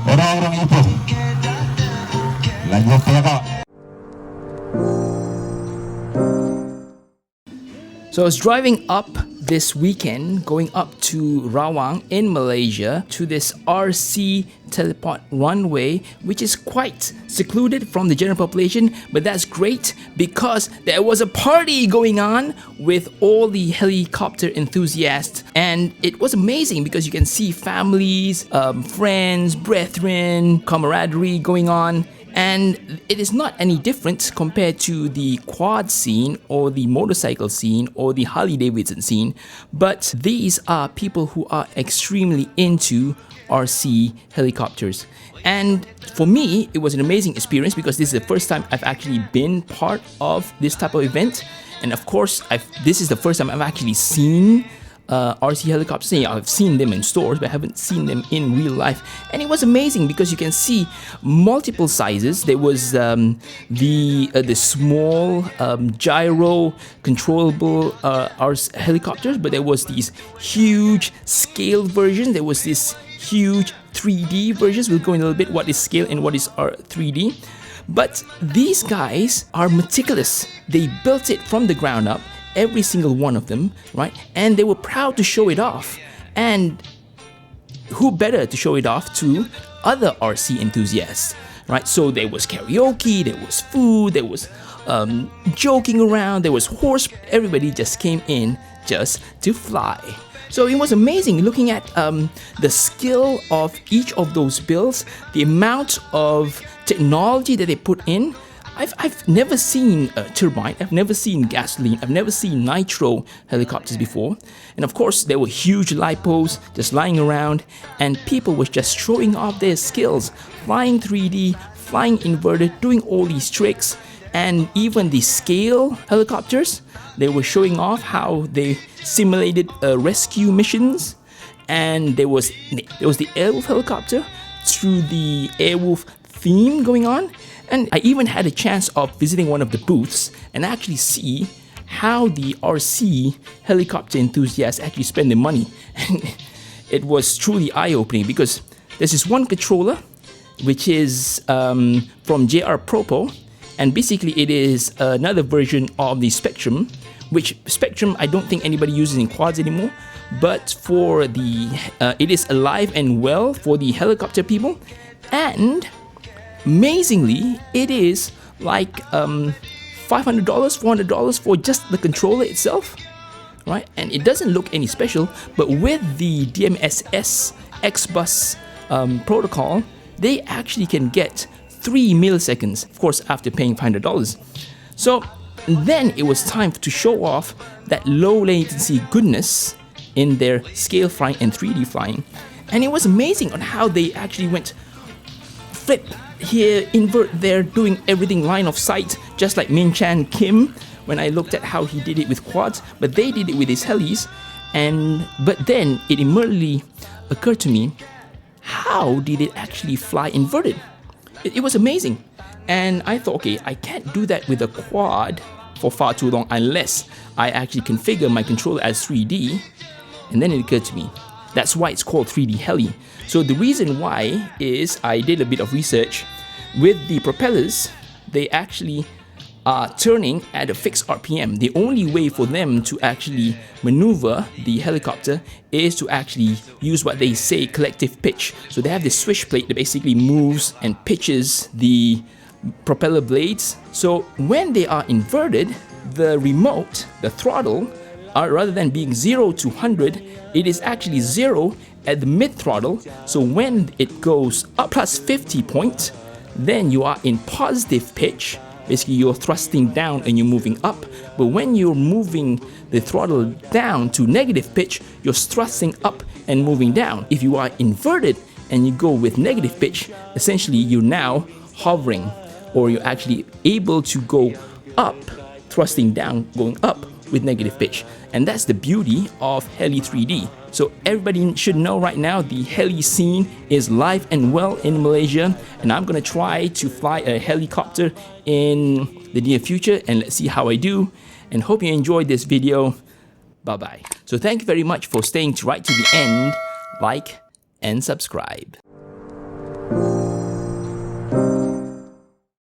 orang-orang Ipoh. Lanjut ya kak. So I was driving up this weekend, going up to Rawang in Malaysia to this RC Telipot Runway, which is quite secluded from the general population, but that's great because there was a party going on with all the helicopter enthusiasts, and it was amazing because you can see families, friends, brethren, camaraderie going on. And it is not any different compared to the quad scene or the motorcycle scene or the Harley Davidson scene, but these are people who are extremely into RC helicopters. And for me, it was an amazing experience because this is the first time I've actually been part of this type of event. And of course, this is the first time I've actually seen RC helicopters. I've seen them in stores, but I haven't seen them in real life. And it was amazing because you can see multiple sizes. There was the small gyro controllable RC helicopters, but there was these huge scale versions. There was this huge 3D versions. We'll go in a little bit what is scale and what is 3D. But these guys are meticulous. They built it from the ground up, every single one of them, right? And they were proud to show it off. And who better to show it off to other RC enthusiasts, right? So there was karaoke, there was food, there was joking around, there was horse. Everybody just came in just to fly. So it was amazing looking at the skill of each of those builds, the amount of technology that they put in. I've never seen a turbine, I've never seen gasoline, I've never seen nitro helicopters before. And of course, there were huge lipos just lying around, and people were just showing off their skills, flying 3D, flying inverted, doing all these tricks. And even the scale helicopters, they were showing off how they simulated rescue missions. And there was the Airwolf helicopter through the Airwolf theme going on. And I even had a chance of visiting one of the booths and actually see how the RC helicopter enthusiasts actually spend their money. And it was truly eye-opening because there's this one controller which is from JR Propo, and basically it is another version of the Spectrum, which Spectrum I don't think anybody uses in quads anymore, but for the it is alive and well for the helicopter people. And amazingly, it is like $500, $400 for just the controller itself, right? And it doesn't look any special, but with the DMSS X-Bus protocol, they actually can get 3 milliseconds, of course, after paying $500. So then it was time to show off that low latency goodness in their scale flying and 3D flying. And it was amazing on how they actually went flip here, invert there, doing everything line of sight, just like Min Chan Kim when I looked at how he did it with quads, but they did it with his helis. But then it immediately occurred to me, how did it actually fly inverted? It was amazing. And I thought, okay, I can't do that with a quad for far too long unless I actually configure my controller as 3D. And then it occurred to me, that's why it's called 3D heli. So the reason why is I did a bit of research. With the propellers, they actually are turning at a fixed RPM. The only way for them to actually maneuver the helicopter is to actually use what they say collective pitch. So they have this swish plate that basically moves and pitches the propeller blades. So when they are inverted, the remote, the throttle, rather than being 0 to 100, it is actually 0 at the mid throttle. So when it goes up plus 50 points, then you are in positive pitch. Basically, you're thrusting down and you're moving up. But when you're moving the throttle down to negative pitch, you're thrusting up and moving down. If you are inverted and you go with negative pitch, essentially you're now hovering, or you're actually able to go up, thrusting down, going up with negative pitch. And that's the beauty of Heli 3D. So everybody should know right now the heli scene is live and well in Malaysia, and I'm gonna try to fly a helicopter in the near future, and let's see how I do. And hope you enjoyed this video. Bye bye. So thank you very much for staying right to the end. Like and subscribe.